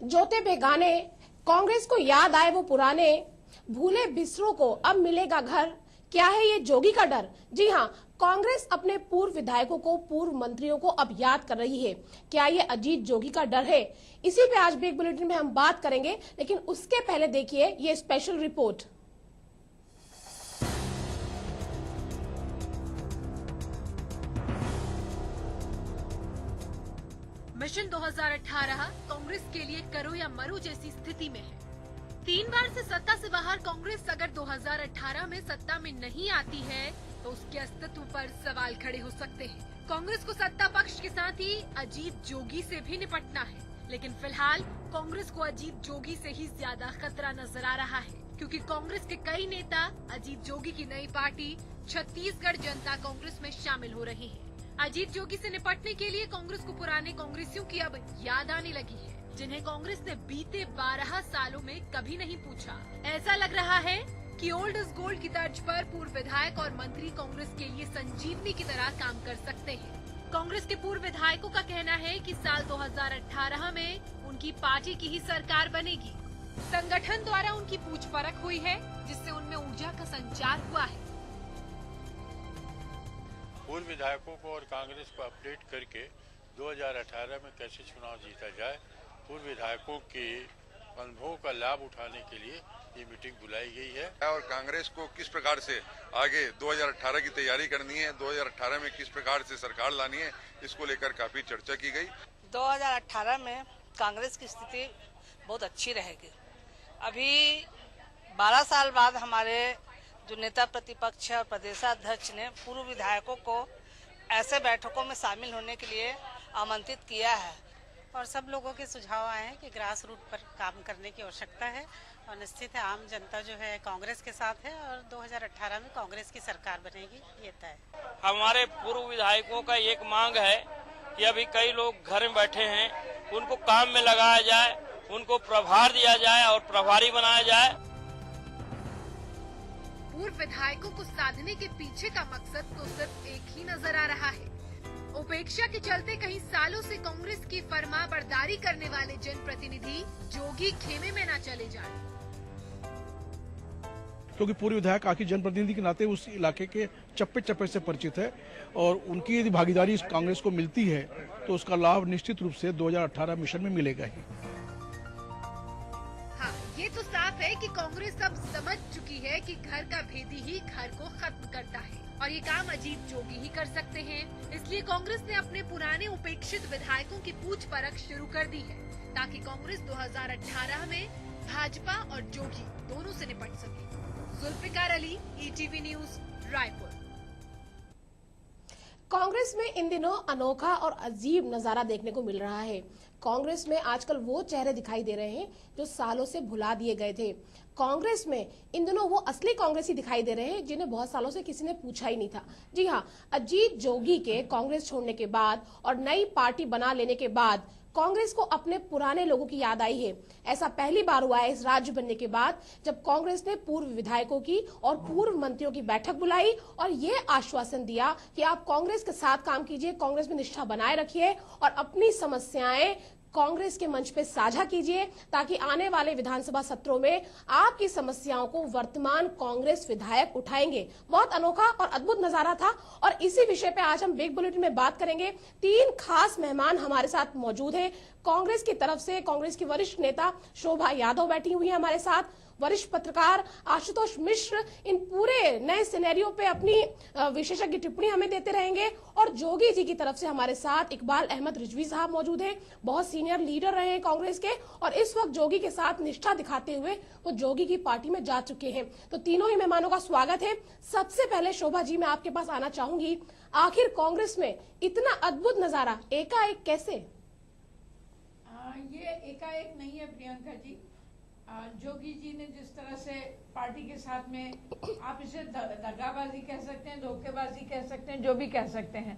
जोते बेगाने, कांग्रेस को याद आए वो पुराने, भूले बिसरों को अब मिलेगा घर। क्या है ये जोगी का डर? जी हाँ, कांग्रेस अपने पूर्व विधायकों को, पूर्व मंत्रियों को अब याद कर रही है। क्या ये अजीत जोगी का डर है? इसी पे आज बिग बुलेटिन में हम बात करेंगे, लेकिन उसके पहले देखिए ये स्पेशल रिपोर्ट। मिशन 2018 कांग्रेस के लिए करो या मरो जैसी स्थिति में है। 3 बार से सत्ता से बाहर कांग्रेस अगर 2018 में सत्ता में नहीं आती है तो उसके अस्तित्व पर सवाल खड़े हो सकते हैं। कांग्रेस को सत्ता पक्ष के साथ ही अजीत जोगी से भी निपटना है, लेकिन फिलहाल कांग्रेस को अजीत जोगी से ही ज्यादा खतरा नजर आ रहा है, क्योंकि कांग्रेस के कई नेता अजीत जोगी की नई पार्टी छत्तीसगढ़ जनता कांग्रेस में शामिल हो रहे हैं। अजीत जोगी से निपटने के लिए कांग्रेस को पुराने कांग्रेसियों की अब याद आने लगी है, जिन्हें कांग्रेस ने बीते 12 सालों में कभी नहीं पूछा। ऐसा लग रहा है कि ओल्ड इज गोल्ड की तर्ज पर पूर्व विधायक और मंत्री कांग्रेस के लिए संजीवनी की तरह काम कर सकते हैं। कांग्रेस के पूर्व विधायकों का कहना है कि साल 2018 में उनकी पार्टी की ही सरकार बनेगी। संगठन द्वारा उनकी पूछ परख हुई है, जिससे उनमें ऊर्जा का संचार हुआ है। पूर्व विधायकों को और कांग्रेस को अपडेट करके 2018 में कैसे चुनाव जीता जाए, पूर्व विधायकों के अनुभवों का लाभ उठाने के लिए ये मीटिंग बुलाई गई है। और कांग्रेस को किस प्रकार से आगे 2018 की तैयारी करनी है, 2018 में किस प्रकार से सरकार लानी है, इसको लेकर काफी चर्चा की गई। 2018 में कांग्रेस की स्थिति बहुत अच्छी रहेगी। अभी 12 साल बाद हमारे जो नेता प्रतिपक्ष और प्रदेशाध्यक्ष ने पूर्व विधायकों को ऐसे बैठकों में शामिल होने के लिए आमंत्रित किया है, और सब लोगों के सुझाव आए हैं कि ग्रास रूट पर काम करने की आवश्यकता है, और निश्चित है आम जनता जो है कांग्रेस के साथ है और 2018 में कांग्रेस की सरकार बनेगी, ये तय है। हमारे पूर्व विधायकों का एक मांग है कि अभी कई लोग घर में बैठे हैं, उनको काम में लगाया जाए, उनको प्रभार दिया जाए और प्रभारी बनाया जाए। पूर्व विधायकों को साधने के पीछे का मकसद तो सिर्फ एक ही नजर आ रहा है। उपेक्षा के चलते कहीं सालों से कांग्रेस की फरमाबरदारी करने वाले जनप्रतिनिधि जोगी खेमे में न चले जाएं। क्योंकि पूर्व विधायक आखिर जनप्रतिनिधि के नाते उस इलाके के चप्पे चप्पे से परिचित है, और उनकी यदि भागीदारी कांग्रेस को मिलती है तो उसका लाभ निश्चित रूप से 2018 मिशन में मिलेगा ही। हाँ, ये तो साफ है कि कांग्रेस अब समझ चुकी है कि घर का भेदी ही घर को खत्म करता है, और ये काम अजीत जोगी ही कर सकते हैं। इसलिए कांग्रेस ने अपने पुराने उपेक्षित विधायकों की पूछ परख शुरू कर दी है, ताकि कांग्रेस 2018 में भाजपा और जोगी दोनों से निपट सके। Zulfikar Ali, ETV news, Raipur. कांग्रेस में इन दिनों अनोखा और अजीब नजारा देखने को मिल रहा है। कांग्रेस में आजकल वो चेहरे दिखाई दे रहे हैं जो सालों से भुला दिए गए थे। कांग्रेस में इन दिनों वो असली कांग्रेसी दिखाई दे रहे हैं जिन्हें बहुत सालों से किसी ने पूछा ही नहीं था। जी हाँ, अजीत जोगी के कांग्रेस छोड़ने के बाद और नई पार्टी बना लेने के बाद कांग्रेस को अपने पुराने लोगों की याद आई है। ऐसा पहली बार हुआ है इस राज्य बनने के बाद, जब कांग्रेस ने पूर्व विधायकों की और पूर्व मंत्रियों की बैठक बुलाई और ये आश्वासन दिया कि आप कांग्रेस के साथ काम कीजिए, कांग्रेस में निष्ठा बनाए रखिए और अपनी समस्याएं कांग्रेस के मंच पे साझा कीजिए, ताकि आने वाले विधानसभा सत्रों में आपकी समस्याओं को वर्तमान कांग्रेस विधायक उठाएंगे। बहुत अनोखा और अद्भुत नजारा था, और इसी विषय पे आज हम बिग बुलेटिन में बात करेंगे। 3 खास मेहमान हमारे साथ मौजूद हैं। कांग्रेस की तरफ से कांग्रेस की वरिष्ठ नेता शोभा यादव बैठी हुई है हमारे साथ, वरिष्ठ पत्रकार आशुतोष मिश्र इन पूरे नए सिनेरियो पे अपनी विशेषज्ञ टिप्पणी हमें देते रहेंगे, और जोगी जी की तरफ से हमारे साथ इकबाल अहमद रिजवी साहब मौजूद हैं। बहुत सीनियर लीडर रहे हैं कांग्रेस के, और इस वक्त जोगी के साथ निष्ठा दिखाते हुए वो जोगी की पार्टी में जा चुके हैं। तो तीनों ही मेहमानों का स्वागत है। सबसे पहले शोभा जी, मैं आपके पास आना चाहूंगी, आखिर कांग्रेस में इतना अद्भुत नजारा एकाएक कैसे? ये एकाएक नहीं है प्रियंका जी। जोगी जी ने जिस तरह से पार्टी के साथ में, आप इसे दगाबाजी कह सकते हैं, धोखेबाजी कह सकते हैं, जो भी कह सकते हैं,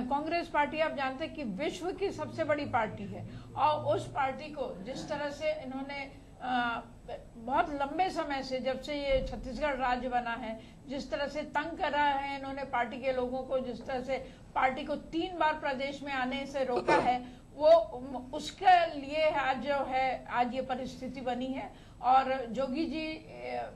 कांग्रेस पार्टी आप जानते हैं कि विश्व की सबसे बड़ी पार्टी है, और उस पार्टी को जिस तरह से इन्होंने बहुत लंबे समय से, जब से ये छत्तीसगढ़ राज्य बना है, जिस तरह से तंग करा है इन्होंने पार्टी के लोगों को, जिस तरह से पार्टी को 3 बार प्रदेश में आने से रोका है, वो उसके लिए आज जो है आज ये परिस्थिति बनी है। और जोगी जी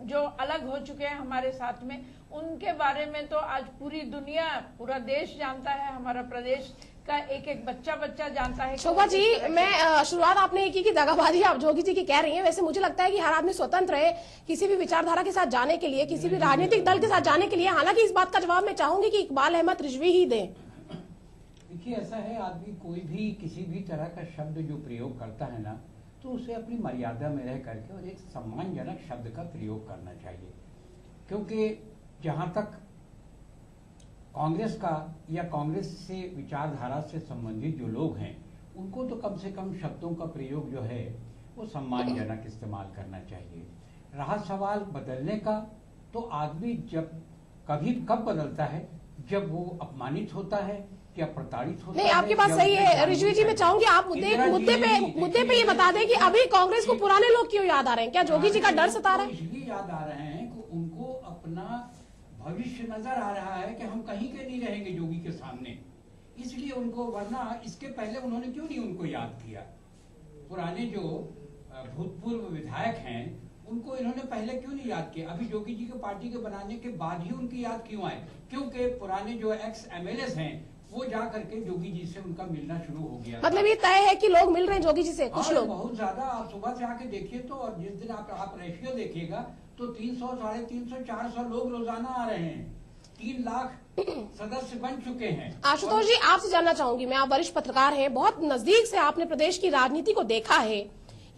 जो अलग हो चुके हैं हमारे साथ में, उनके बारे में तो आज पूरी दुनिया, पूरा देश जानता है, हमारा प्रदेश का एक एक बच्चा जानता है। शोभा जी, मैं शुरुआत आपने ये की दगाबाजी आप जोगी जी की कह रही हैं। वैसे मुझे लगता है कि हर आदमी स्वतंत्र है किसी भी विचारधारा के साथ जाने के लिए, किसी भी राजनीतिक दल के साथ जाने के लिए। हालांकि इस बात का जवाब मैं चाहूंगी कि इकबाल अहमद रिजवी ही दें। देखिए, ऐसा है, आदमी कोई भी किसी भी तरह का शब्द जो प्रयोग करता है ना, तो उसे अपनी मर्यादा में रह करके और एक सम्मानजनक शब्द का प्रयोग करना चाहिए। क्योंकि जहां तक कांग्रेस का या कांग्रेस से विचारधारा से संबंधित जो लोग हैं, उनको तो कम से कम शब्दों का प्रयोग जो है वो सम्मानजनक इस्तेमाल करना चाहिए। रहा सवाल बदलने का, तो आदमी कब बदलता है, जब वो अपमानित होता है या प्रताड़ित होता है। नहीं, आपकी बात सही है रिजवी जी। मैं चाहूंगी आप मुद्दे पे ये बता दें कि अभी कांग्रेस को पुराने लोग क्यों याद आ रहे हैं? क्या जोगी जी का डर सता रहा है? इसलिए याद आ रहे हैं कि उनको अपना भविष्य नजर आ रहा है कि हम कहीं के नहीं रहेंगे जोगी के सामने, इसलिए उनको, वरना इसके पहले उन्होंने क्यों नहीं उनको याद किया? पुराने जो भूतपूर्व विधायक हैं उनको इन्होंने पहले क्यों नहीं याद किया? अभी जोगी जी के पार्टी के बनाने के बाद ही उनकी याद क्यों आए? क्योंकि पुराने जो एक्स एमएलए हैं वो जा करके जोगी जी से उनका मिलना शुरू हो गया। मतलब ये तय है कि लोग मिल रहे हैं जोगी जी से, कुछ लोग बहुत ज्यादा। आप सुबह से आके देखिए तो, और जिस दिन आप रेशियो देखिएगा तो 300, 350, 400 लोग रोजाना आ रहे हैं। 3 लाख सदस्य बन चुके हैं। आशुतोष जी, आपसे जानना चाहूंगी मैं, आप वरिष्ठ पत्रकार हैं, बहुत नजदीक से आपने प्रदेश की राजनीति को देखा है।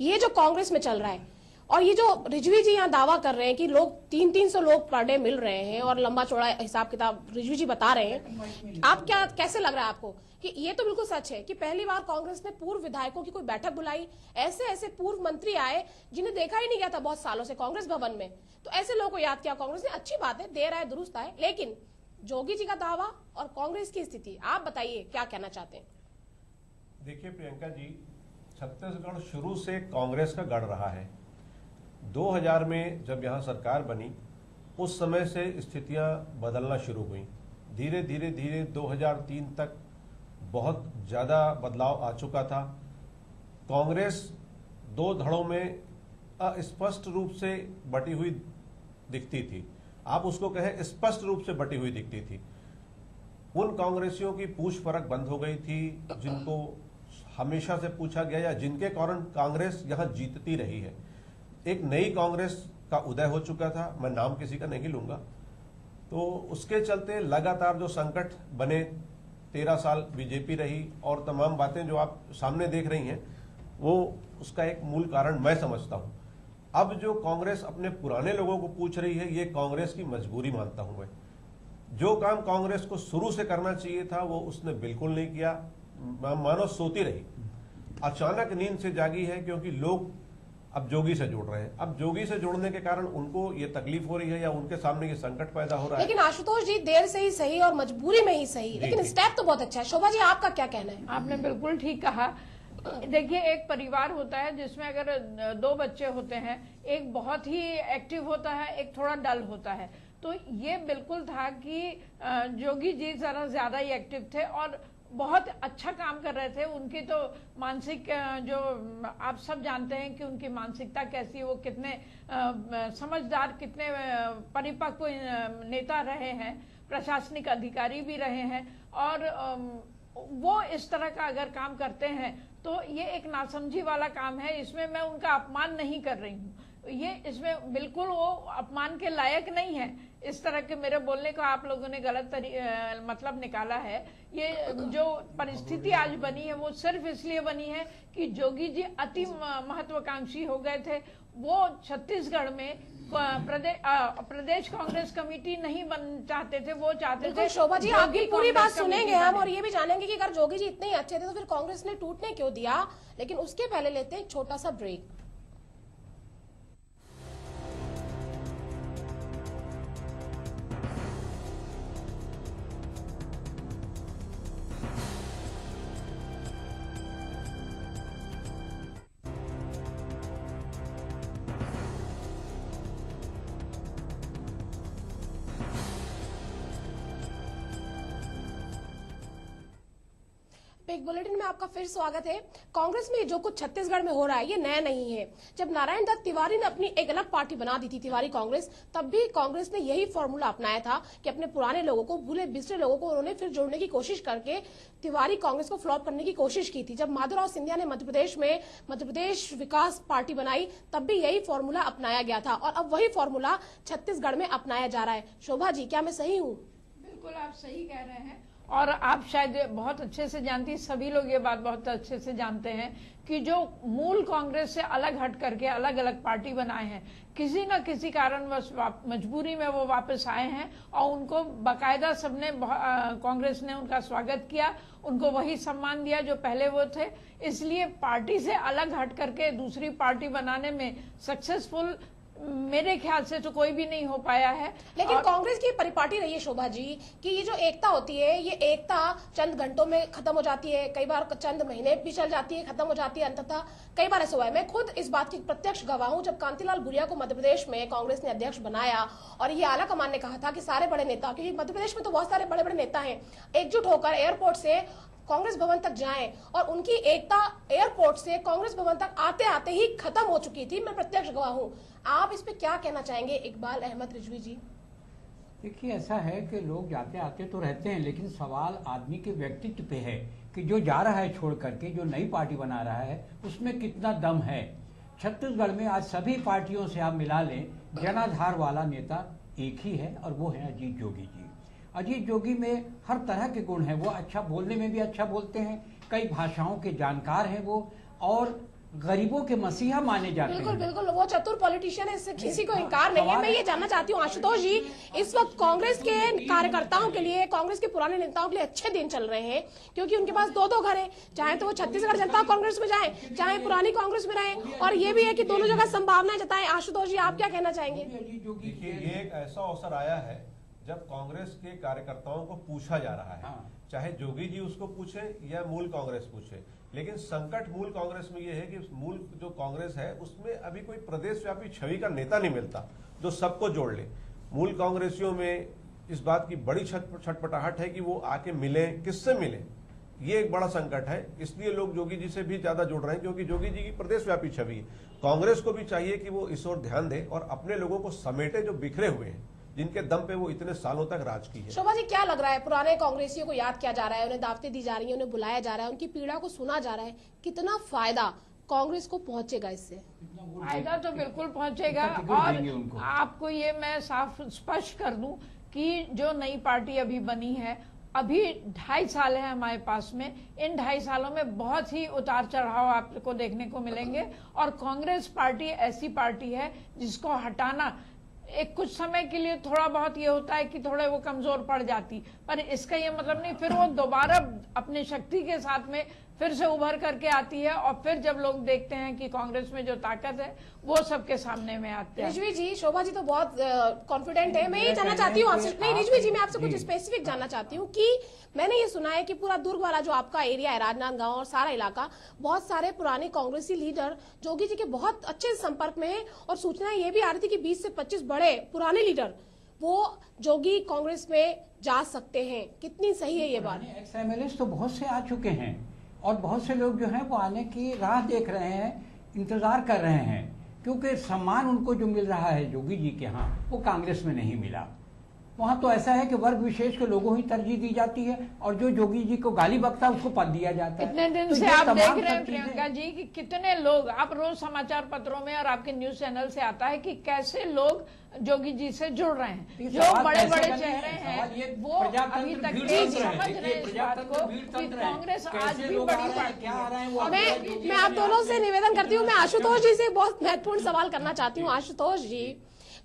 ये जो कांग्रेस में चल रहा है और ये जो रिजवी जी यहाँ दावा कर रहे हैं कि लोग 300 लोग पर डे मिल रहे हैं और लंबा चौड़ा हिसाब किताब रिजवी जी बता रहे हैं, आप कैसे लग रहा है आपको कि ये तो बिल्कुल सच है कि पहली बार कांग्रेस ने पूर्व विधायकों की कोई बैठक बुलाई, ऐसे पूर्व मंत्री आए जिन्हें देखा ही नहीं गया था बहुत सालों से कांग्रेस भवन में, तो ऐसे लोगों को याद किया कांग्रेस ने। अच्छी बात है, देर आए दुरुस्त आए, लेकिन जोगी जी का दावा और कांग्रेस की स्थिति, आप बताइए क्या कहना चाहते हैं? देखिए प्रियंका जी, छत्तीसगढ़ शुरू से कांग्रेस का गढ़ रहा है। 2000 में जब यहाँ सरकार बनी, उस समय से स्थितियां बदलना शुरू हुई। धीरे धीरे 2003 तक बहुत ज़्यादा बदलाव आ चुका था। कांग्रेस 2 धड़ों में अस्पष्ट रूप से बटी हुई दिखती थी। आप उसको कहें स्पष्ट रूप से बटी हुई दिखती थी। उन कांग्रेसियों की पूछ परख बंद हो गई थी जिनको हमेशा से पूछा गया या जिनके कारण कांग्रेस यहाँ जीतती रही है। एक नई कांग्रेस का उदय हो चुका था, मैं नाम किसी का नहीं लूंगा। तो उसके चलते लगातार जो संकट बने, 13 साल बीजेपी रही और तमाम बातें जो आप सामने देख रही हैं, वो उसका एक मूल कारण मैं समझता हूं। अब जो कांग्रेस अपने पुराने लोगों को पूछ रही है, ये कांग्रेस की मजबूरी मानता हूं मैं। जो काम कांग्रेस को शुरू से करना चाहिए था वो उसने बिल्कुल नहीं किया, मानो सोती रही। अचानक नींद से जागी है क्योंकि लोग अब जोगी से जुड़ रहे हैं। अब जोगी से जुड़ने के कारण उनको ये तकलीफ हो रही है या उनके सामने ये संकट पैदा हो रहा है। लेकिन आशुतोष जी, देर से ही सही और मजबूरी में ही सही, लेकिन स्टेप तो बहुत अच्छा है। शोभा जी, आपका क्या कहना है? आपने बिल्कुल ठीक कहा। देखिए, एक परिवार होता है जिसमें अगर 2 बच्चे होते हैं, एक बहुत ही एक्टिव होता है, एक थोड़ा डल होता है। तो ये बिल्कुल था कि जोगी जी जरा ज्यादा ही एक्टिव थे और बहुत अच्छा काम कर रहे थे। उनकी तो मानसिक, जो आप सब जानते हैं कि उनकी मानसिकता कैसी है, वो कितने समझदार, कितने परिपक्व नेता रहे हैं, प्रशासनिक अधिकारी भी रहे हैं। और वो इस तरह का अगर काम करते हैं तो ये एक नासमझी वाला काम है। इसमें मैं उनका अपमान नहीं कर रही हूँ, ये इसमें बिल्कुल वो अपमान के लायक नहीं है। इस तरह के मेरे बोलने को आप लोगों ने गलत मतलब निकाला है। ये जो परिस्थिति आज बनी है वो सिर्फ इसलिए बनी है कि जोगी जी अति महत्वाकांक्षी हो गए थे। वो छत्तीसगढ़ में प्रदेश कांग्रेस कमेटी नहीं बन चाहते थे, वो चाहते थे। शोभा जी, आपकी पूरी बात सुनेंगे हम और ये भी जानेंगे कि अगर जोगी जी इतने ही अच्छे थे तो फिर कांग्रेस ने टूटने क्यों दिया। लेकिन उसके पहले लेते हैं एक छोटा सा ब्रेक। एक बुलेटिन में आपका फिर स्वागत है। कांग्रेस में जो कुछ छत्तीसगढ़ में हो रहा है ये नया नहीं है। जब नारायण दत्त तिवारी ने अपनी एक अलग पार्टी बना दी थी तिवारी कांग्रेस, तब भी कांग्रेस ने यही फॉर्मूला अपनाया था कि अपने पुराने लोगों को, भूले बिसरे लोगों को उन्होंने फिर जोड़ने की कोशिश करके तिवारी कांग्रेस को फ्लॉप करने की कोशिश की थी। जब माधवराव सिंधिया ने मध्य प्रदेश विकास पार्टी बनाई, तब भी यही फॉर्मूला अपनाया गया था और अब वही फॉर्मूला छत्तीसगढ़ में अपनाया जा रहा है। शोभा जी, क्या मैं सही हूँ? बिल्कुल आप सही कह रहे हैं और आप शायद बहुत अच्छे से जानती, सभी लोग ये बात बहुत अच्छे से जानते हैं कि जो मूल कांग्रेस से अलग हट करके अलग अलग पार्टी बनाए हैं, किसी न किसी कारणवश मजबूरी में वो वापस आए हैं और उनको बाकायदा सबने कांग्रेस ने उनका स्वागत किया, उनको वही सम्मान दिया जो पहले वो थे। इसलिए पार्टी से अलग हट करके दूसरी पार्टी बनाने में सक्सेसफुल मेरे ख्याल से तो कोई भी नहीं हो पाया है। लेकिन कांग्रेस की परिपाटी रही है शोभा जी कि ये जो एकता होती है, ये एकता चंद घंटों में खत्म हो जाती है, कई बार चंद महीने भी चल जाती है, खत्म हो जाती है, अंततः कई बार ऐसा हुआ है। मैं खुद इस बात की प्रत्यक्ष गवाह हूं। जब कांतिलाल भूरिया को मध्य प्रदेश में कांग्रेस ने अध्यक्ष बनाया और ये आला कमान ने कहा था कि सारे बड़े नेता, क्योंकि मध्य प्रदेश में तो बहुत सारे बड़े बड़े नेता हैं, एकजुट होकर एयरपोर्ट से कांग्रेस भवन तक जाएं, और उनकी एकता एयरपोर्ट से कांग्रेस भवन तक आते आते ही खत्म हो चुकी थी। मैं प्रत्यक्ष गवाह हूं। आप इस पे क्या कहना चाहेंगे इकबाल अहमद रिजवी जी? देखिए, ऐसा है कि लोग जाते आते तो रहते हैं, लेकिन सवाल आदमी के व्यक्तित्व पे है कि जो जा रहा है छोड़ करके जो नई पार्टी बना रहा है उसमें कितना दम है। छत्तीसगढ़ में आज सभी पार्टियों से आप मिला लें, जनाधार वाला नेता एक ही है और वो है अजीत जोगी जी। अजीत जोगी में हर तरह के गुण हैं। वो अच्छा बोलने में भी अच्छा बोलते हैं, कई भाषाओं के जानकार हैं वो, और गरीबों के मसीहा माने जाते बिल्कुल हैं। बिल्कुल, वो चतुर पॉलिटिशियन है, इससे किसी को इनकार नहीं है। मैं ये जानना चाहती हूँ आशुतोष जी, इस वक्त कांग्रेस के कार्यकर्ताओं के लिए, कांग्रेस के पुराने नेताओं के लिए अच्छे दिन चल रहे हैं, क्योंकि उनके पास दो दो घर है, चाहे तो वो छत्तीसगढ़ जनता कांग्रेस में जाए, चाहे पुरानी कांग्रेस में रहे, और ये भी है कि दोनों जगह संभावनाएं जताएं। आशुतोष जी, आप क्या कहना चाहेंगे? देखिए, ये एक ऐसा अवसर आया है जब कांग्रेस के कार्यकर्ताओं को पूछा जा रहा है, चाहे जोगी जी उसको पूछे या मूल कांग्रेस पूछे, लेकिन संकट मूल कांग्रेस में ये है कि मूल जो कांग्रेस है उसमें अभी कोई प्रदेशव्यापी छवि का नेता नहीं मिलता जो सबको जोड़ ले। मूल कांग्रेसियों में इस बात की बड़ी छटपटाहट है कि वो आके मिले, किससे मिले, ये एक बड़ा संकट है। इसलिए लोग जोगी जी से भी ज्यादा जुड़ रहे हैं, क्योंकि जोगी जी की प्रदेशव्यापी छवि है। कांग्रेस को भी चाहिए कि वो इस ओर ध्यान दे और अपने लोगों को समेटे जो बिखरे हुए हैं, जिनके दम पे वो इतने सालों तक राज की है। शोभा जी, क्या लग रहा है, पुराने कांग्रेसियों को याद किया जा रहा है, उन्हें दावतें दी जा रही है, उन्हें बुलाया जा रहा है, उनकी पीड़ा को सुना जा रहा है, कितना फायदा कांग्रेस को पहुंचेगा इससे? फायदा तो बिल्कुल पहुंचेगा। और आपको ये मैं साफ स्पष्ट कर दूं कि जो नई पार्टी अभी बनी है, अभी 2.5 साल है हमारे पास में, इन 2.5 सालों में बहुत ही उतार चढ़ाव आपको देखने को मिलेंगे, और कांग्रेस पार्टी ऐसी पार्टी है जिसको हटाना एक कुछ समय के लिए थोड़ा बहुत ये होता है कि थोड़े वो कमजोर पड़ जाती, पर इसका ये मतलब नहीं, फिर वो दोबारा अपनी शक्ति के साथ में फिर से उभर करके आती है, और फिर जब लोग देखते हैं कि कांग्रेस में जो ताकत है वो सबके सामने में आती है। रिजवी जी, शोभा जी तो बहुत कॉन्फिडेंट है। मैं ये जानना चाहती हूँ आपसे, नहीं रिजवी जी, मैं आपसे कुछ स्पेसिफिक जानना चाहती हूँ कि मैंने ये सुना है कि पूरा दुर्ग वाला जो आपका एरिया है, राजनांदगांव और सारा इलाका, बहुत सारे पुराने कांग्रेसी लीडर जोगी जी के बहुत अच्छे संपर्क में है, और सूचना ये भी आ रही थी कि 20 से 25 बड़े पुराने लीडर वो जोगी कांग्रेस में जा सकते हैं। कितनी सही है ये बात? एक्स एमएलए तो बहुत से आ चुके हैं और बहुत से लोग जो हैं वो आने की राह देख रहे हैं, इंतजार कर रहे हैं, क्योंकि सम्मान उनको जो मिल रहा है जोगी जी के यहाँ वो कांग्रेस में नहीं मिला। वहाँ तो ऐसा है कि वर्ग विशेष के लोगों ही तरजीह दी जाती है, और जो जोगी जी को गाली बकता है उसको पद दिया जाता है। इतने दिन तो से ये आप देख तमाम रहे हैं सब प्रियंका चीजें- जी कि कितने लोग, आप रोज समाचार पत्रों में और आपके न्यूज चैनल से आता है कि कैसे लोग जोगी जी से जुड़ रहे हैं। जो बड़े बड़े चेहरे हैं वो अभी तक नहीं समझ रहे हैं इस बात को कि कांग्रेस आज भी बड़ी पार्टी है। मैं आप दोनों से निवेदन करती हूँ, मैं आशुतोष जी से बहुत महत्वपूर्ण सवाल करना चाहती हूँ। आशुतोष जी,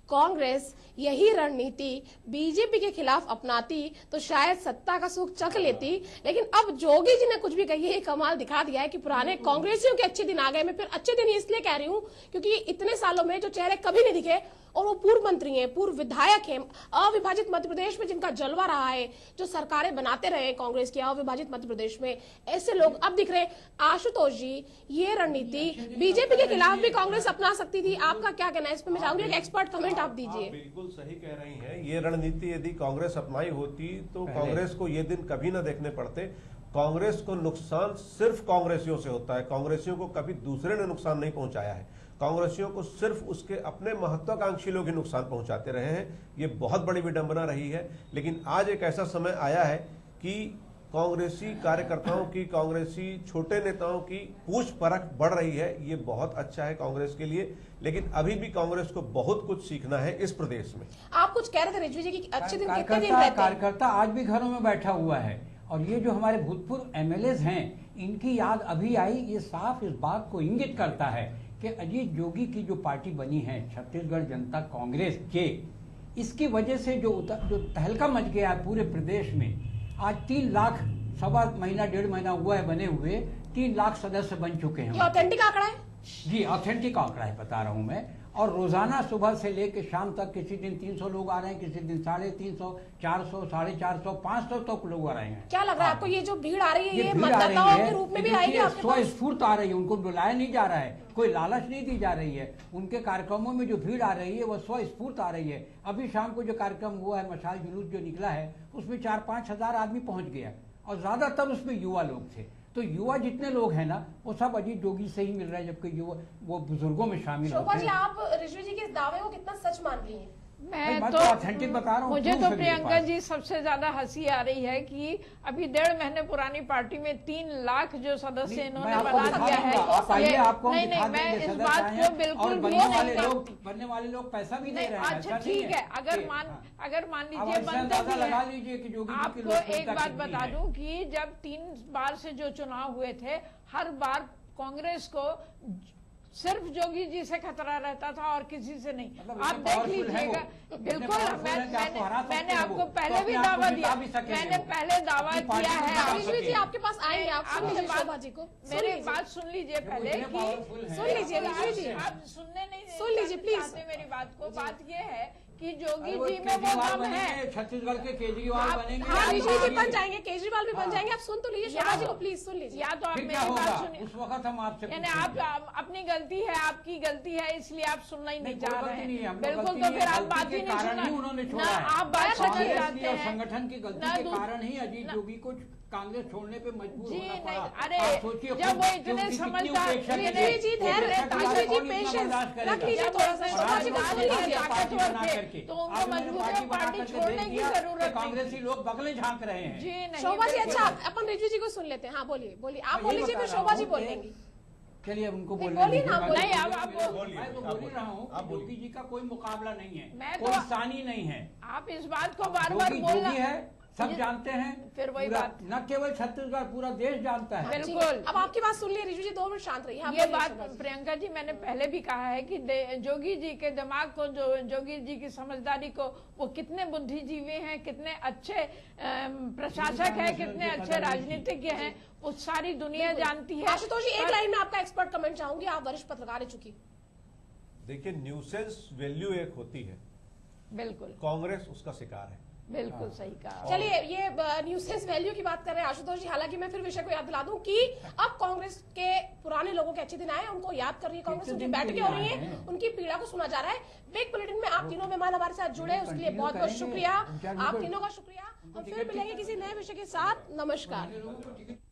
कांग्रेस यही रणनीति बीजेपी के खिलाफ अपनाती तो शायद सत्ता का सुख चख लेती, लेकिन अब जोगी जी ने कुछ भी कही है, कमाल दिखा दिया है कि पुराने कांग्रेसियों के अच्छे दिन आ गए। मैं फिर अच्छे दिन इसलिए कह रही हूँ क्योंकि इतने सालों में जो चेहरे कभी नहीं दिखे और वो पूर्व मंत्री हैं, पूर्व विधायक हैं, अविभाजित मध्य प्रदेश में जिनका जलवा रहा है, जो सरकारें बनाते रहे कांग्रेस की अविभाजित मध्य प्रदेश में, ऐसे लोग अब दिख रहे हैं। आशुतोष जी, ये रणनीति बीजेपी के खिलाफ भी कांग्रेस अपना सकती थी, आपका क्या कहना है इस पर? मैं चाहूंगी एक एक्सपर्ट कमेंट आप दीजिए। बिल्कुल सही कह रही हैं। ये रणनीति यदि कांग्रेस अपनाई होती तो कांग्रेस को ये दिन कभी ना देखने पड़ते। कांग्रेस को नुकसान सिर्फ कांग्रेसियों से होता है, कांग्रेसियों को कभी दूसरे ने नुकसान नहीं पहुंचाया है। कांग्रेसियों को सिर्फ उसके अपने महत्वाकांक्षी लोग ही नुकसान पहुंचाते रहे हैं। ये बहुत बड़ी विडंबना रही है। लेकिन आज एक ऐसा समय आया है कि कांग्रेसी कार्यकर्ताओं की, कांग्रेसी छोटे नेताओं की पूछ परख बढ़ रही है। ये बहुत अच्छा है कांग्रेस के लिए, लेकिन अभी भी कांग्रेस को बहुत कुछ सीखना है इस प्रदेश में। आप कुछ कह रहे थे रिजवी जी की अच्छे दिन कितने दिन रहते हैं? कार्यकर्ता आज भी घरों में बैठा हुआ है, और ये जो हमारे भूतपूर्व एमएलएज हैं, इनकी याद अभी आई। ये साफ इस बात को इंगित करता है कि अजीत जोगी की जो पार्टी बनी है छत्तीसगढ़ जनता कांग्रेस के, इसकी वजह से जो तहलका मच गया है पूरे प्रदेश में। आज 3 लाख, सवा महीना 1.5 महीना हुआ है बने हुए, 3 लाख सदस्य बन चुके हैं। ये ऑथेंटिक आंकड़ा है जी, ऑथेंटिक आंकड़ा है, बता रहा हूं मैं। और रोजाना सुबह से लेकर शाम तक किसी दिन 300 लोग आ रहे हैं, किसी दिन 350, 400, 450, 500 तक लोग आ रहे हैं। क्या लग रहा है आपको ये जो भीड़ आ रही है, ये भीड़ आ रही मतदाताओं है, के रूप में भी आएगी आपके पास? स्वस्फूर्त आ रही है, उनको बुलाया नहीं जा रहा है, कोई लालच नहीं दी जा रही है। उनके कार्यक्रमों में जो भीड़ आ रही है वो स्वस्फूर्त आ रही है। अभी शाम को जो कार्यक्रम हुआ है, मशाल जुलूस जो निकला है, उसमें 4-5 हजार आदमी पहुंच गया, और ज्यादातर उसमें युवा लोग थे। तो युवा जितने लोग हैं ना, वो सब अजीत जोगी से ही मिल रहे हैं, जबकि युवा वो बुजुर्गों में शामिल होते हैं। शोभा जी, आप रिजवी जी के इस दावे को कितना सच मान रही हैं? मैं तो ऑथेंटिक बता रहा हूँ। मुझे तो प्रियंका जी सबसे ज्यादा हंसी आ रही है कि अभी 1.5 महीने पुरानी पार्टी में 3 लाख जो सदस्य इन्होंने बना दिया है। नहीं, मैं इस बात को बिल्कुल भी नहीं, बनने वाले लोग पैसा भी दे रहे हैं। अच्छा ठीक है, अगर मान लीजिए बनते भी लगा लीजिए कि जोगी आपको एक बात बता दूं कि जब 3 बार से जो चुनाव हुए थे, हर बार कांग्रेस को सिर्फ जोगी जी से खतरा रहता था और किसी से नहीं। आप देख लीजिएगा। बिल्कुल, मैंने आपको पहले भी दावा दिया, मैंने पहले दावा किया है। रिजवी जी आपके पास आएंगे, आप सुन लीजिए शोभा जी को। मेरी बात सुन लीजिए पहले कि सुन लीजिए रिजवी जी, आप सुनने नहीं सुन लीजिए प्लीज मेरी बात को। बात ये है कि जोगी जी में वो दम है। छत्तीसगढ़ के केजरीवाल बनेंगे। हाँ, रिजवी जी बन जाएंगे, केजरीवाल भी बन जाएंगे। आप सुन तो लीजिए शोभा जी को, प्लीज सुन लीजिए। या तो आप मेरी बात सुनिए, उस वक्त हम आपसे यानी आप अपनी गलती है, आपकी गलती है, इसलिए आप सुनना ही नहीं चाह रहे हैं। बिल्कुल, तो फिर आप बात ही नहीं सुना। उन्होंने छोड़ा है। आप बात करना चाहते हैं, संगठन की गलती के कारण ही अजीत जोगी को कांग्रेस छोड़ने पे मजबूर होना पड़ा। अरे जब वो इतने समझदार, रिजवी जी धैर्य, रिजवी जी पेशेंस रख लीजिए थोड़ा सा। शोभा जी को सुन लीजिए, तो उनको मजबूर पार्टी छोड़ने की जरूरत। कांग्रेसी लोग बगले झांक रहे हैं। जी नहीं, शोभा जी अच्छा, अपन रिजवी जी को सुन लेते हैं। हाँ बोलिए, आप बोल लीजिए, फिर शोभा जी बोलेंगी। चलिए उनको बोलिए ना। बोलिए। मैं तो बोल ही रहा हूँ, जोगी जी का कोई मुकाबला नहीं है, कोई सानी नहीं है। आप इस बात को बार बार बोलना है, सब जानते हैं। फिर वही बात, न केवल छत्तीसगढ़, पूरा देश जानता है। बिल्कुल। अब आपकी बात सुन ली रिजवी जी, 2 मिनट शांत रहिए। ये बात प्रियंका जी मैंने पहले भी कहा है कि जोगी जी के दिमाग को, जोगी जी की समझदारी को, वो कितने बुद्धिजीवी हैं, कितने अच्छे प्रशासक हैं, कितने अच्छे राजनीतिज्ञ हैं, वो सारी दुनिया जानती है। आशुतोष जी, एक लाइन में आपका एक्सपर्ट कमेंट चाहूंगी, आप वरिष्ठ पत्रकार रह चुकी। देखिए, न्यूसेंस वैल्यू एक होती है, बिल्कुल कांग्रेस उसका शिकार है। बिल्कुल सही कहा। चलिए, ये न्यूसेंस वैल्यू की बात कर रहे हैं आशुतोष जी। हालांकि मैं फिर विषय को याद दिला दूं कि अब कांग्रेस के पुराने लोगों के अच्छे दिन आए, उनको याद कर रही है कांग्रेस, उनकी बैठकें हो रही है, उनकी पीड़ा को सुना जा रहा है। बिग बुलेटिन में आप तीनों मेहमान हमारे साथ जुड़े, उसके लिए बहुत बहुत शुक्रिया। आप तीनों का शुक्रिया। हम फिर मिलेंगे किसी नए विषय के साथ। नमस्कार।